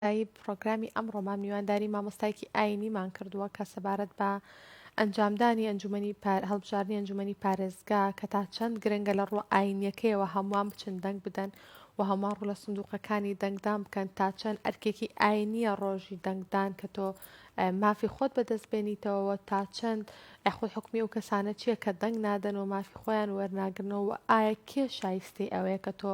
پرۆگرامی ئەمڕۆمان میوانداری مامۆستایەکی ئاینیمان کردووە کە سەبارەت بە ئەنجامدانی ئەنجومەنی هەڵبژاردننی ئەنجومەنی پارێزگا کە تا چەند گرنگە لە ڕوو ئاینیەکەیەوە هەمووان بچن دەنگ بدەن و هەمووان ڕوو لە سندوقەکانی دەنگدان بکەن تا چەند ئەرکێکی ئاینیە ڕۆژی دەنگدان کە تۆ مافی خۆت بەدەستبێنیتەوە تا چەند یاخود حکمی و کەسانە چییە کە دەنگ نادەن و مافی خۆیان وەرناگرنەوە ئایا کێ شایستی ئەوەیە کە تۆ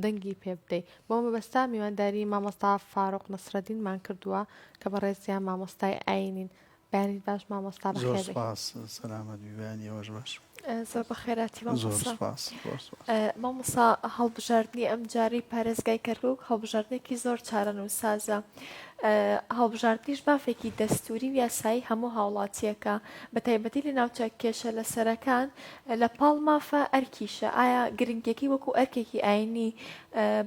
دەنگی پێ بدەیت بۆ مەبەستا میوانداری مامۆستا فاروق نەسرەدینمان کردووە کە بەڕێزیان مامۆستای ئاینین بەیانی باش مامۆستا زۆر بەخێر سپاس سەلامەت بیبانی ئەوەش باش زۆر بەخێراتی زۆر مامۆستا. سپاس زۆر سپاس. مامۆستا هەڵبژاردننی ئەم جاری پارێزگای کەرکووک هەڵبژاردنێکی زۆر چارەنووسازە. هەڵبژاردنیش بافێکی دەستوری و یاسایی هەموو هاوڵاتیەکە بە تایبەتی لە ناوچە کێشە لە سەرەکان لە پاڵ مافە ئەرکیشە. ئایا گرنگێکی وەکو ئەرکێکی ئاینی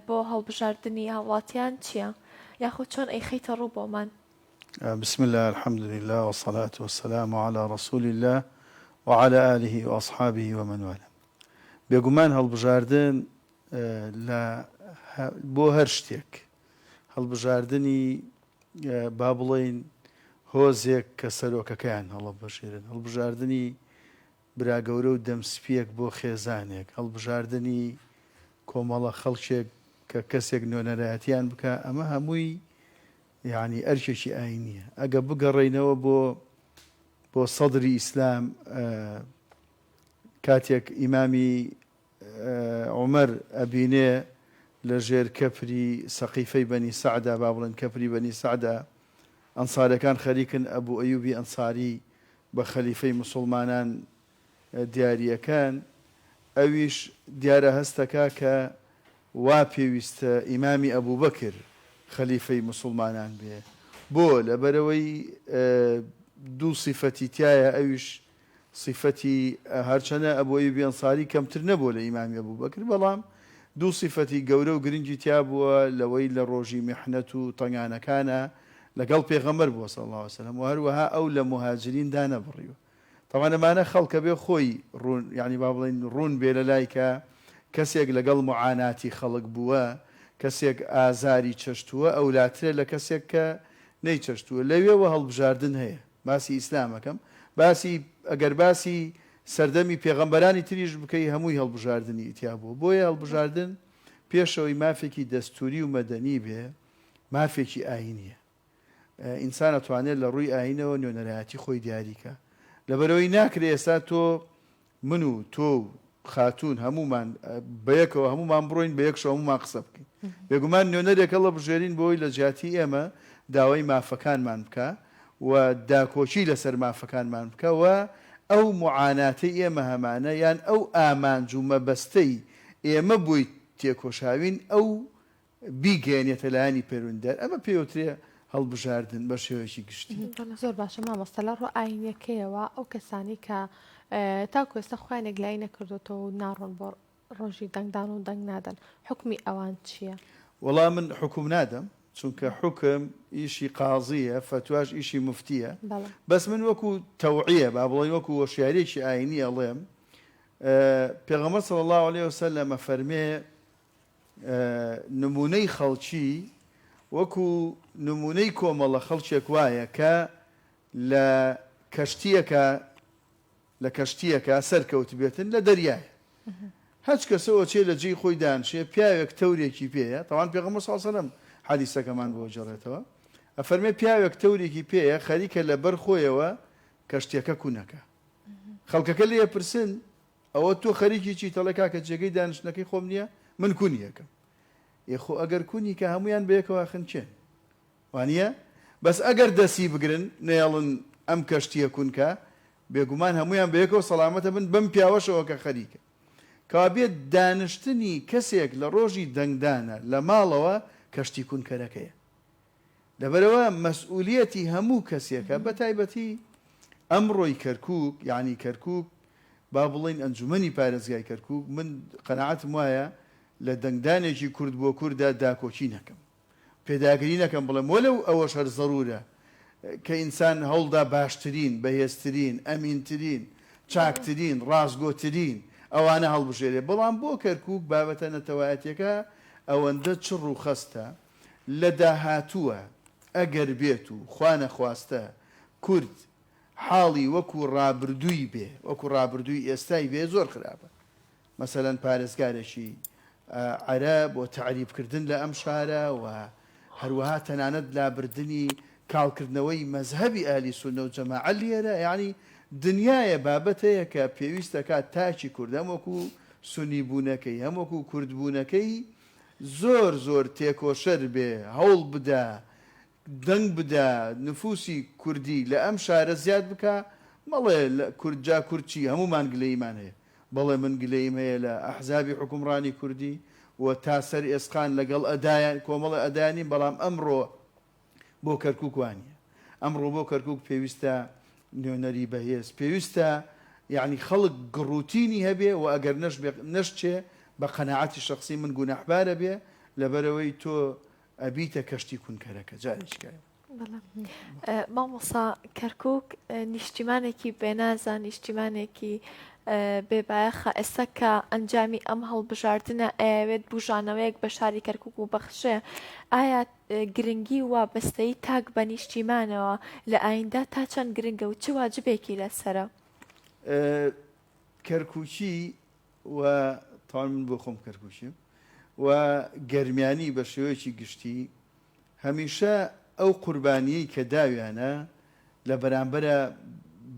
بۆ هەڵبژاردننی هاوڵاتیان چییە؟ یاخود چۆن ئەیخەیتە ڕوو بۆمان؟ بسم الله الحمد لله والصلاة والسلام على رسول الله وعلى آله وأصحابه ومن والاه. بێگومان هەڵبژاردن بۆ هەر شتێک هەڵبژاردننی با بڵێین هۆزێک کە سەرۆکەکەیان هەڵبژێرن، هەڵبژاردننی براگەورە و دەمسپیەک بۆ خێزانێک، هەڵبژاردننی کۆمەڵە خەڵکێک کە کەسێک نوێنەرایەتیان بکە، ئەمە هەمووی یعنی ئەرکێکی ئاینیە. ئەگە بگەڕێینەوە بۆ سەدری ئیسلام کاتێک ئیمامی عومەر ئەبینێ لە ژێر کەپری سەقیفەی بەنی سەعدا با بڵێن کەپری بەنی سەعدا ئەنساریەکان خەریکن ئەبوو ئەیوبی ئەنساری بە خەلیفەی موسڵمانان دیاریەکان، ئەویش دیارە هەستەکە کە وا پێویستە ئیمامی ئەبوو بەکر خەلیفەی موسڵمانان بێ. بۆ لەبەرەوەی دوو صیفەتی تایە، ئەویش صیفەتی هەرچەنە ئەبوو ئەیوبی ئەنساری کەمتر نەبوو لە ئیمامی ئەبوو بەکر، بەڵام دوو صیفەتی گەورە و گرنگی تیا بووە لەوەی لە ڕۆژی میحنەت و تەنگانەکانە لەگەڵ پێغەمبەر بووە صلی الله علیه وسلم و هەروەها ئەو لە مهاجرین دانەبڕیوە. طبعا ئەمانە خەڵکە بێ خۆی ڕوون یعنی با بڵێن ڕوون بێ لە لای کە کەسێک لەگەڵ معاناتی خەڵک بووە، کەسێک ئازاری چەشتووە ئەولاترە لە کەسێک کە نەیچەشتووە. لەوێوە هەڵبژاردن هەیە. باسی ئیسلامەکەم، باسی ئەگەر باسی سەردەمی پێغەمبەرانی تریش بکەی هەمووی هەڵبژاردننی ئیتیا بوو. بۆیە هەڵبژاردن پێشەوەی مافێکی دەستوری و مەدەنی بێ، مافێکی ئاینیە. ئینسان ئەتوانێت لە ڕووی ئاینەوە نوێنەرایەتی خۆی دیاریکە. لەبەرەوەی ناکرێ ئێستا تۆ من و تۆ خاتون هەمومان بەیەکەوە هەمومان بڕۆین بە یەکشەوە هەمومان قسە بکەین. بێگومان نوێنەرێکە لە بژێرین بۆی لە جیاتی ئێمە داوای مافەکانمان بکە و داکۆچی لەسەر مافەکانمان بکە و ئەو معاناتەی ئێمە هەمانە یان ئەو ئامانج و مەبەستەی ئێمە بووی تێکۆشاوین ئەو بیگەێنێتە لایانی پەروەردگار. ئەمە پێوترێ هەڵبژاردن بە شێوەیەکی گشتی. زۆر باشە مامۆستا لە ڕوو ئاینیەکەیەوە ئەو کەسانی کە تاکو ئێستا خۆیان نەگلای نەکردوێتەوە و ناڕۆن بۆ ڕۆژی دەنگدان و دەنگ نادەن، حکمی ئەوان چییە؟ وەڵام من حکوم نادەم، چونکە حکم ئیشی قازیە، فتواش ئیشی مفتیە. بەس من وەکو تەوعیە با بڵێن وەکو وەشیارێکی ئاینی ئەڵێم، پێغەمبەر صلی الله علیه وسلم فەرمێ نمونەی خەڵکی وەکو نمونەی کۆمەڵە خەڵکێک وایە کە لە کەشتیەکە سەرکەوت بێتن لە دەریایە. هەچ کەسەوە چێ لە جێی خۆی دانشێ پیاوێک تەورێکی پێیە، تەوان پێغەمبەر صلی الله علیه وسلم حەدیسەکەمان بۆ جێڕێتەوە، ئەفەرمێ پیاوێک تەورێکی پێیە خەریکە لەبەر خۆیەوە کەشتیەکە کوونەکە. خەڵکەکە لێ پرسن ئەوە تۆ خەریکی چی؟ تەڵێ کاکە جێگەی دانشتنەکەی خۆم نییە، من کونیەکەم. یخۆ ئەگەر کونی کە هەمویان بەیەکەوە خنچێن وانە، بەس ئەگەر دەسی بگرن نێڵن ئەم کەشتیە کونکە، بێگومان هەمویان بەیەکەوە سەلامەتە بن بەم پیاوەشەوە کە خەریکە. کابێت دانشتنی کەسێک لە ڕۆژی دەنگدانە لە ماڵەوە کەشتی کونکەرەکەیە. لەبەرەوە مەسئولیەتی هەموو کەسێکە، بە تایبەتی ئەمڕۆی کەرکووک یعنی کەرکووک با بڵێن ئەنجومەنی پارێزگای کەرکووک، من قەناعەتم وایە لە دەنگدانێکی کورد بۆ کووردا داکۆچی نەکەم، پێداگری نەکەم، بڵێم وەلەو ئەوەش هەر زەڕورە کە ئینسان هەوڵدا باشترین، بەهێزترین، ئەمینترین، چاکترین، ڕازگۆترین ئەوانە هەڵبژێرێ. بەڵام بۆ کەرکووک بابەتە نەتەوایەتەکە ئەوەندە چڕ و خەستە لە داهاتووە ئەگەر بێت و خوا نەخواستە کورد حاڵی وەکو ڕابردووی بێ وەکو ڕابردووی ئێستای بێ زۆر خراپە. مەسەلەن پارێزگارێکی عەرەب بۆ تعریبکردن لە ئەم شارە و هەروەها تەنانەت لابردنی کاڵکردنەوەی مەزهەبی ئاهلی سونە و جەماعەت لێرە، یعنی دنیایە بابەتەیە کە پێویستە کات تاچی کورد هەم وەکو سونی بوونەکەی هەم وەکو کورد بوونەکەی زۆر زۆر تێکۆشەر بێ، هەوڵ بدە، دەنگ بدە، نفوسی کوردی لە ئەم شارە زیاد بکە. مەڵێ کوردجا کورچی هەمومان گلەیمان هەیە، بەڵێ من گلەیم هەیە لە ئەحزابی حکومڕانی کوردی و تا سەر ئێسقان لەگەڵ ئەدایان کۆمەڵە ئەدایانی، بەڵام ئەمڕۆ بۆ کەرکووک وانە. ئەمڕۆ بۆ کەرکووک پێویستە نوێنەری بەهێز، پێویستە یعنی خەڵک گڕوتینی هەبێ و ئەگەر نەشتێ بە قەناعەتی شخصی من گونەحبارە بێ لەبەرەوەی تۆ ئەبیتە کەشتی کونکەرەکە جارێککایە. مامۆسا کەرکووک نیشتیمانێکی بێنازە، نیشتیمانێکی بێبایەخە. ئێستا کە ئەنجامی ئەم هەڵبژاردنە ئەوێت بژانەوەیەک بە شاری کەرکووک و بەخشێ، ئایا گرنگی و وابەستەی تاک بە نیشتیمانەوە لە ئایندا تا چەند گرنگە و چ واجبێکی لەسرە؟ کەرکووکی و تاوان من بۆ خۆم کەرکووکیم و گەرمیانی بە شێوەیەکی گشتی هەمیشە ئەو قوربانیەی کە داویانە لە بەرامبەرە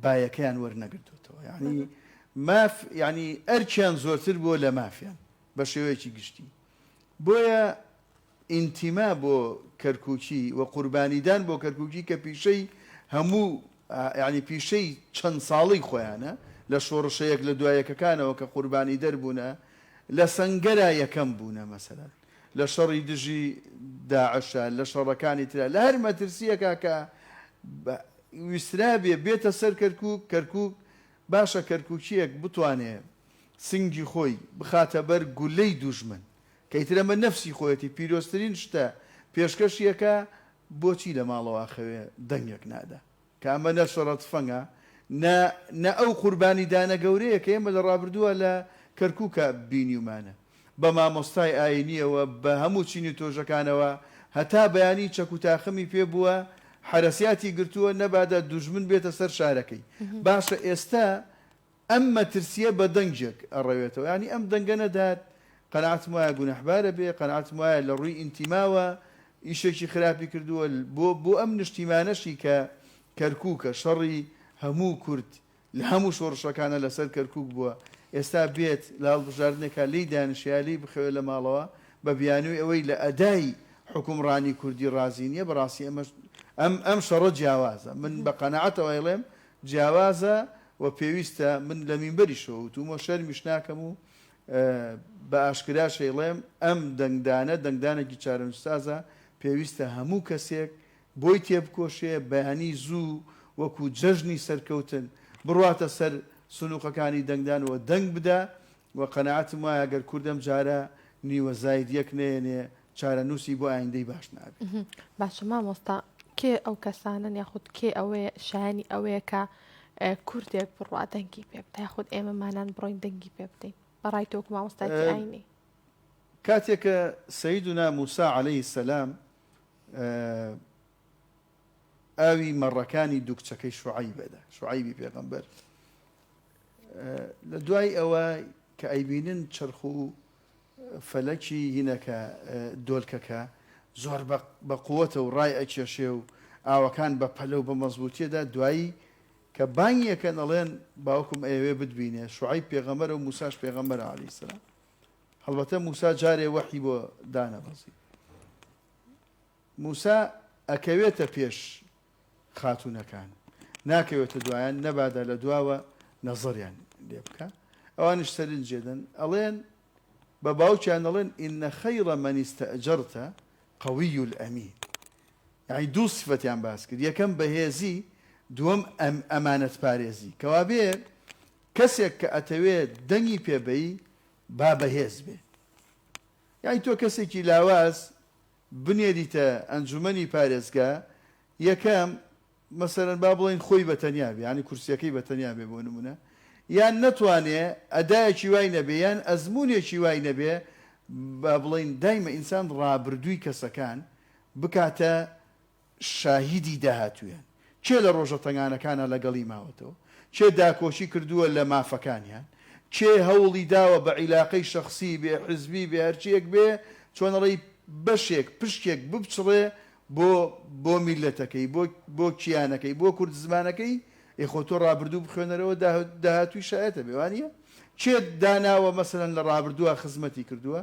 بایەکەیان وەرنەگرتوتەوە، یعنی ماف یعنی ئەرکیان زۆرتر بووە لە مافیان بە شێوەیەکی گشتی. بۆیە ئینتیما بۆ کەرکووکی و قوربانیدان بۆ کەرکووکی کە پیشەی هەموو یعنی پیشەی چەند ساڵی خۆیانە لە شۆڕشەیەک لە دوایەکەکانەوە کە قوربانی دەربوونە لە سەنگەرە یەکەم بوونە، مەسەلەن لە شەڕی دژی داعشە، لە شەڕەکانی ترە، لە هەر مەترسیەکە کە ویسترا بێ بێتە سەر کەرکووک باشە کەرکووکیەک بتوانێ سنگی خۆی بخاتە بەر گولەی دوژمن کە ئیترەمە نەفسی خۆیەتی پیرۆستترین شتە پێشکەشیەکە بۆچی لە ماڵەوە خەوێ دەنگێک نادا کە ئەمە نە شەڕەت فەنگە نە ئەو قوربانی دانە گەورەیە کە ئێمە لە ڕابردووە لە کەرکووکە بینیومانە بە مامۆستای ئاینیەوە بە هەموو چینی تۆژەکانەوە هەتا بەیانی چەکوتاخەمی پێ بووە حرەسیاتی گرتووە نەبادە دوژمن بێتە سەر شارەکەی. باشە ئێستا ئەم مەترسیە بە دەنگێک ئەڕەوێتەوە، ینی ئەم دەنگە نەدات. قەناعەتم وایە گونەحبارە بێ، قەناعەتم وایە لە ڕووی ئینتیماوە ئیشێکی خراپی کردووە بۆ ئەم نیشتیمانەشی کە کەرکووکە شەڕی هەموو کورد لە هەموو شۆڕشەکانە لەسەر کەرکووک بووە. ئێستا بێت لە هەڵبژاردنێکە لی دانیشیالی بخەوێ لە ماڵەوە بە بیانووی ئەوەی لە ئەدای حکومڕانی کوردی ڕازی نییە. بەڕاستی ئەم شەڕە جیاوازە، من بە قەناعەتەوە ئەڵێم جیاوازە و پێویستە. من لە مینبەری شەوتومە شەرمیش ناکەم و بە ئاشکرا شەیڵێم ئەم دەنگدانێکی چارەنووسسازە پێویستە هەموو کەسێک بۆی تێبکۆشێ بەیانی زوو وەکو جەژنی سەرکەوتن بڕواتە سەر سنووقەکانی دەنگدانەوە دەنگ بدە و قەناعەتم وایە گەر کوردەم جارە نیوە زاید یەک نێنێ چارەنووسی بۆ ئایندەی باش نابێت. باشە مامۆستا کێ ئەو کەسانن یاخود کێ ئەوەیە شایانی ئەوەیە کە کوردێک بڕوا دەنگی پێ بدە یاخود ئێمەمانان بڕۆین دەنگی پێ بدەین بەڕای تۆکو مامۆستایکی ئاینی؟ کاتێکە سەیدنا موسا عەلەیهی سەلام ئاوی مەڕەکانی دووکچەکەی شوعەیبی پێغەمبەر لە دوای ئەوە کە ئەیبینن چرخ و فەلەکی هینەکە دۆلکەکە زۆر بە قووەتە و ڕای ئەکێشێ و ئاوەکان بە پەلە و بە مەزبوطیەدا دوایی کە بانگیەکە نەڵێن باوکم ئەوێ بتبینێ شوعەیب پێغەمبەرە و موساش پێغەمبەرە عەلەیهی سەلام. هەڵبەتە موسا جارێ وەحی بۆ دانەبەزی. موسا ئەکەوێتە پێش خاتونەکان ناکەوێتە دوایان نەبادا لە دواوە نەزەریان لێ بکە. ئەوانش سەرنجێدەن ئەڵێن بە باوکیان ئەڵێن ئینە خەیڕە مەن ئیستەئجەرتە قەویی الئەمین. یعنی دوو سفەتیان باس کرد، یەکەم بەهێزی، دووەم ئەمانەت پارێزی. کەوا بێ کەسێک کە ئەتەوێت دەنگی پێبەی با بەهێز بێ. یعنی تۆ کەسێکی لاواز بنێریتە ئەنجومەنی پارێزگا یەکەم مەسەرەن با بڵێن خۆی بەتەنیا بێ، ینی کورسیەکەی بەتەنیا بێ بۆ نمونە، یان نەتوانێ ئەدایەکی وای نەبێ یان ئەزمونێکی وای نەبێ با بڵێن دایمە ئینسان ڕابردووی کەسەکان بکاتە شاهیدی داهاتویان چێ لە ڕۆژە تەنگانەکانە لەگەڵی ماوەتەوە چێ داکۆشی کردووە لە مافەکانیان چێ هەوڵی داوە بە عیلاقەی شخصی بێ حزبی بێ هەرچیەک بێ چۆنەڵی بەشێک پشتێک ببچڕێ بۆ میلەتەکەی بۆ کیانەکەی بۆ کورد زمانەکەی ئێخۆ تۆ ڕابردوو بخوێنەرەوە داهاتوی شایەتە بێوانە چێ داناوە مەسەرەن لە ڕابردووە خزمەتی کردووە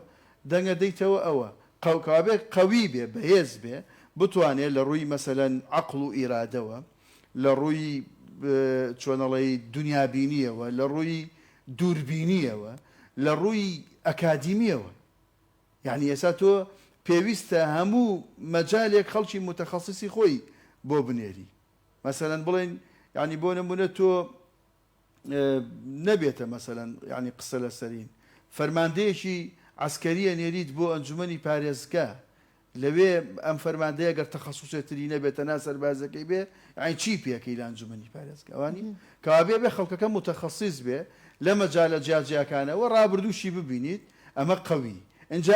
دەنگە دەیتەوە ئەوە قەوکابێ قەوی بێ بەهێز بێ بتوانێت لە ڕووی مەسەلەن عەقڵ و ئیرادەوە لە ڕووی چۆنەڵی دنیابینیەوە لە ڕووی دووربینیەوە لە ڕووی ئەکادیمیەوە یعنی ئێستا تۆ پێویستە هەموو مەجالێک خەڵکی متەخەسیسی خۆی بۆ بنێری مەسەلەن بڵێن ینی بۆ نمونە تۆ نەبێتە مەسەلەن ینی قسە لەسەرین فەرماندەیەکی عسکەریە نێریت بۆ ئەنجومەنی پارێزگا لەوێ ئەم فەرماندەیە گەر تەخەسوسێتری نەبێتە نا سەربازەکەی بێ ئەین چی پێکەی لە ئەنجومەنی پارێزگا ئەوانی کەوابێ بێ خەڵکەکە متەخەسیس بێ لە مەجالە جیاجیاکانەوە ڕابردووشی ببینیت ئەمە قەوی اینجا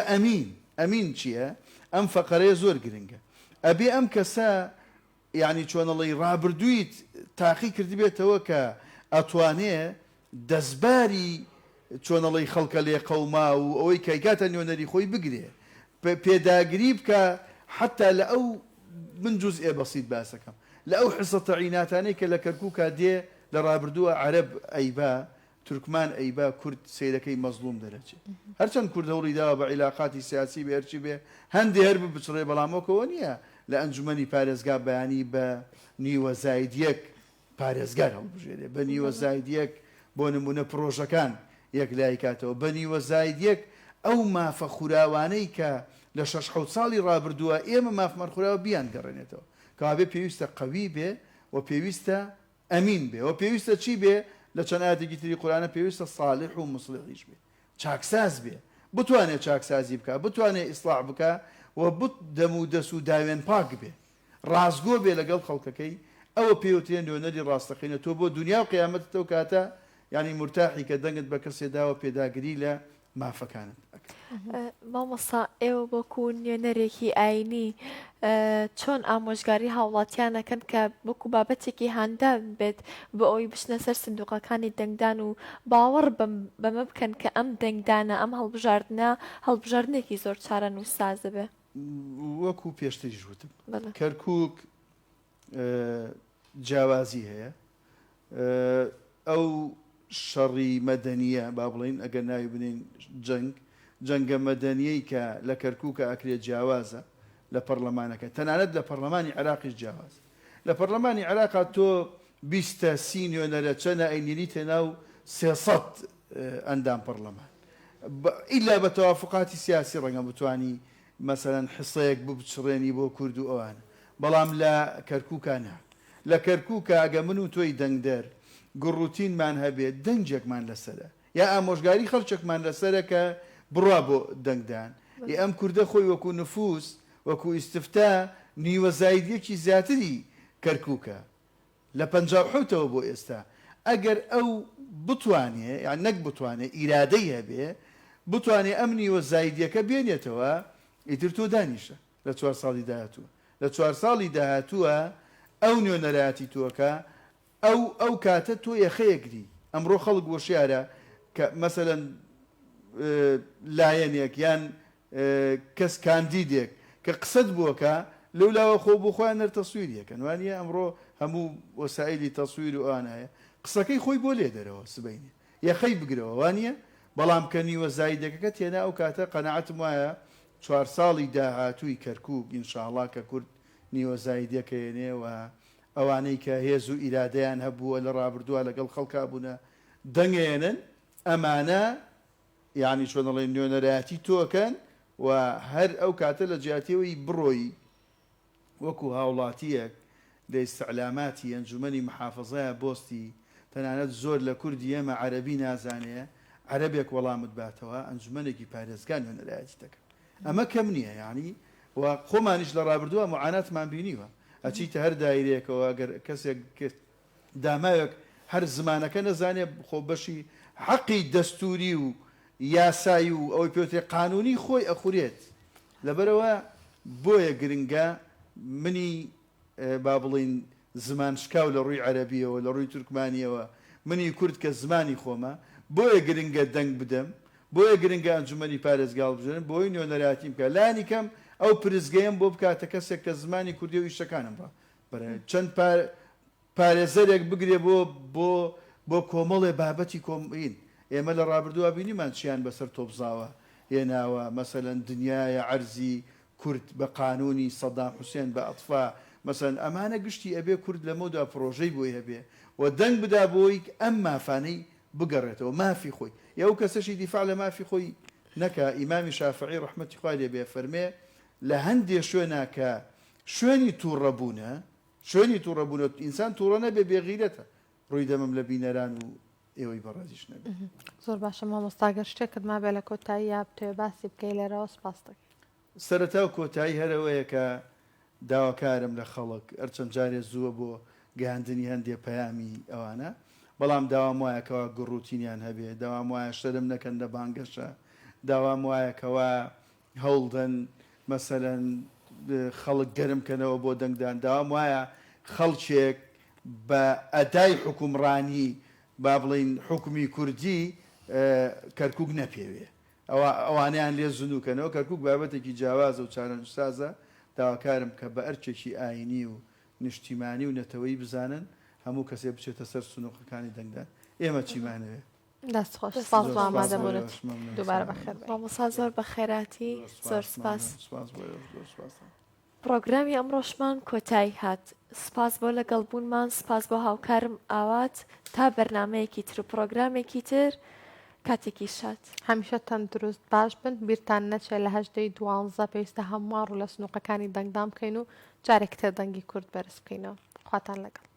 ئەمین چییە؟ ئەم فەقەرەیە زۆر گرنگە ئەبێ ئەم کەسە یعنی چۆنەڵی ڕابردوویت تاقی کردی بێتەوە کە ئەتوانێ دەستباری چۆنەڵی خەڵکە لێ قەوما و ئەوەی کەیکاتە نوێنەری خۆی بگرێ پێداگری بکە حتا لە ئەو من جوزئێ بەسیط باسەکەم لە ئەو حسە تەعیناتانەی کە لە کەرکووکە دێ لە ڕابردووە عەرەب ئەیبا تورکمان ئەیبا کورد سیرەکەی مەزلوم دەرەچێت هەرچەند کورد هەوڵی داوە بە عیلاقاتی سیاسی بێ هەرچی بێ هەندێ هەر بچڕێ بەڵامەوەکەوە نییە لە ئەنجومەنی پارێزگا بەیانی بە نیوە زایدیەک پارێزگار هەڵبژێرێ بە نیوە زایدیەک بۆ نمونە پرۆژەکان یەک لای کاتەوە بە نیوە زایدیەک ئەو مافە خوراوانەی کە لە 6 ساڵی ڕابردووە ئێمە مافمەرخوراوە بیان گەڕێنێتەوە کەوابێ پێویستە قەوی بێ و پێویستە ئەمین بێ و پێویستە چی بێ لە چەند ئاەتێکی تری قورآنە پێویستە صالح و مصلحیش بێ چاکساز بێ بتوانێت چاکسازی بکە بتوانێت ئیسلاح بکە و دەم و دەست و داوێن پاک بێ ڕازگۆ بێ لەگەڵ خەڵکەکەی ئەوە پێوتێ نوێنەری ڕاستەقینە تۆ بۆ دنیا و قیامەتەوە کاتە ینی مرتاحی کە دەنگت بە کەسێداوە پێداگری لە مافەکانت مامۆستا ئێوە بۆکو نوێنەرێکی ئاینی چۆن ئامۆژگاری هاوڵاتیانەکەن کە بۆکو بابەتێکی هاندان بێت بۆ ئەوی بشنە سەر سندوقەکانی دەنگدان و باوەڕ بەمە بکەن کە ئەم دەنگدانە ئەم هەڵبژاردنێکی زۆر چارە نووسازە بێ وەکو پێشتری ژوتم کەرکووک جیاوازی هەیە ئەو شەڕی مەدەنیە با بڵین ئەگەر ناوی بنین جەنگە مەدەنیەی کە لە کەرکووکە ئەکرێت جیاوازە لە پەرلەمانەکە تەنانەت لە پەرلەمانی عێراقیش جیاواز لە پەرلەمانی عێراقا تۆ 20 نوێنەرە چەنە ئەینێنیتە ناو 300 ئەندام پەرلەمان ئیلا بە تەوافقاتی سیاسی ڕەنگە بتوانی مەسەرەن حسەیەک بچڕێنی بۆ کورد و ئەوانە بەڵام لە کەرکووکانە لە کەرکووکە ئەگە من و تۆی دەنگدەر گڕوتینمان هەبێت دەنجێکمان لەسەرە یا ئامۆژگاری خەڵچێکمان لەسەرە کە بڕوا بۆ دەنگدان ئەم کووردە خۆی وەکو نفوس وەکو ئیسفتا نیوە زایدیەکی زیاتری کەرکووکە لە 57ەوە بۆ ئێستا ئەگەر ئەو بتوانێ یان نەک بتوانێت ئیرادەی هەبێ بتوانێت ئەم نیوە زایدیەکە بێنێتەوە ئیتر تۆ دانیشە لە 4 ساڵی داهاتووە لە 4 ساڵی داهاتووە ئەو نوێنەرایەتی تۆکە ئەو کاتە تۆ یەخەیەکری ئەمڕۆ خەڵک وەشیارە کە مەسەلەن لایەنێک یان کەس کاندیدێک کە قسەت بووەکە لەولاوە خۆ بۆ خۆیان نەرتەسویریەکەن وانە ئەمڕۆ هەموو وەسایلی تەسویر و ئەوان هەیە قسەکەی خۆی بۆ لێ دەرەوە سبەینێ یەخەی بگرەوە وانە بەڵام کە نیوە زایدەکەکە تێنا ئەو کاتە قەنەعەتم وایە 4 ساڵی داهاتووی کەرکووک ئینشاءڵڵا کە کورد نیوە زایدەکەێنێ و ئەوانەی کە هێز و ئیرادەیان هەبووە لە ڕابردووە لەگەڵ خەڵکا بوونە دەنگێنن ئەمانە یعنی چۆنەڵێ نوێنەرایەتی تۆکەن و هەر ئەو کاتە لە جیاتیەوەی بڕۆی وەکو هاوڵاتیەک لە ئیستعلاماتی ئەنجومەنی محافەزایە بۆستی تەنانەت زۆر لە کوردی ئێمە عەرەبی نازانەیە عەرەبێک وەڵامت باتەوە ئەنجومەنێکی پارێزگا نوێنەرایەتی دەکەن ئەمە کەم نییە یعنی و خۆمانیش لە ڕابردووە معاناتمان بینیوە ئەچیتە هەر دایرێکەوە ئەگەر کەسێک داماوێک هەر زمانەکە نەزانێ خۆ بەشی حەقی دەستوری و یاسایی و ئەوەی پێوتێ قانونی خۆی ئەخورێت لەبەرەوە بۆیە گرنگە منی با بڵین زمان شکاو لە ڕووی عەرەبیەوە لە ڕووی تورکمانیەوە منی کورد کە زمانی خۆمە بۆیە گرنگە دەنگ بدەم بۆیە گرنگە ئەنجومەنی پارێزگاڵ بژێن بۆی نوێنەراتی بکە لانی کەم ئەو پرزگەیم بۆ بکاتە کەسێک کە زمانی کوردی و ئیشەکانم بە چەند پارێزەرێک بگرێ بۆ کۆمەڵێ بابەتی کۆمین ئێمە لە ڕابردووە بینیمان چیان بەسەر تۆپزاوە هێناوە مەسەلەن دنیایە عەرزی کورد بە قانونی سەدام حوسێن بە ئەطفا مەسەن ئەمانە گشتی ئەبێ کورد لەمەودا پرۆژەی بۆی هەبێ و دەنگ بدا بۆی ئەم مافانەی بگەڕێتەوە مافی خۆی یا ئەو کەسەشی دیفاع لە مافی خۆی نەکە ئیمامی شافعی ڕەحمەتی خوای لێ بێ فەرمێ لە هەندێ شوێنە کە شوێنی تووڕەبوونە ئینسان تووڕە نەبێ بێغیرەتە ڕووی دەمەم لە بینەران و ئێوەی بەڕێزیش نەبێ. زۆر باشە مامۆستاگەر شتێکت ما بێ لە کۆتایی یا بتوێ باسی بکەی لێرەوە سپاس دەکەم. سەرەتا و کۆتایی هەرەوەیە کە داواکارم لە خەڵک ئەرچەند جارێ زووە بۆ گەیاندنی هەندێک پەیامی ئەوانە بەڵام داوام وایەکەوە گڕوتینیان هەبێ داوام وایە شەرم نەکەن لە بانگەشە داوام وایەکەوە هەوڵدەن مەسەلەن خەڵک گەرمکەنەوە بۆ دەنگدان داوام وایە خەڵکێک بە ئەدای حکومڕانی با بڵین حکومی کوردی کەرکووک نەپێوێ ئەوانیان لێ زنوکەنەوە کەرکووک بابەتێکی جیاوازە و چارەنووسسازە داواکارم کە بە ئەرچێکی ئاینی و نیشتیمانی و نەتەوەی بزانن هەموو کەسێ بچێتە سەر سنووقەکانی دەنگدان ئێمە چیمانەوێ دەستخۆش سپاس بۆ ئامادەبوونت دووبارە بەخێر بێ. مامۆستا زۆر بە خێراتی زۆر سپاس. پرۆگرامی ئەمڕۆشمان کۆتایی هات سپاس بۆ لەگەڵبوونمان سپاس بۆ هاوکارم ئاوات تا بەرنمەیەکی تر و پرۆگرامێکی تر کاتێکی شات هەمیشە تەندروست باش بن بیرتان نەچێت لە 12 پێویستە هەموار و لە سنووقەکانی دەنگدام بکەین و جارێک تر دەنگی کورد بەرز بکەینەوە خواتان لەگەڵ.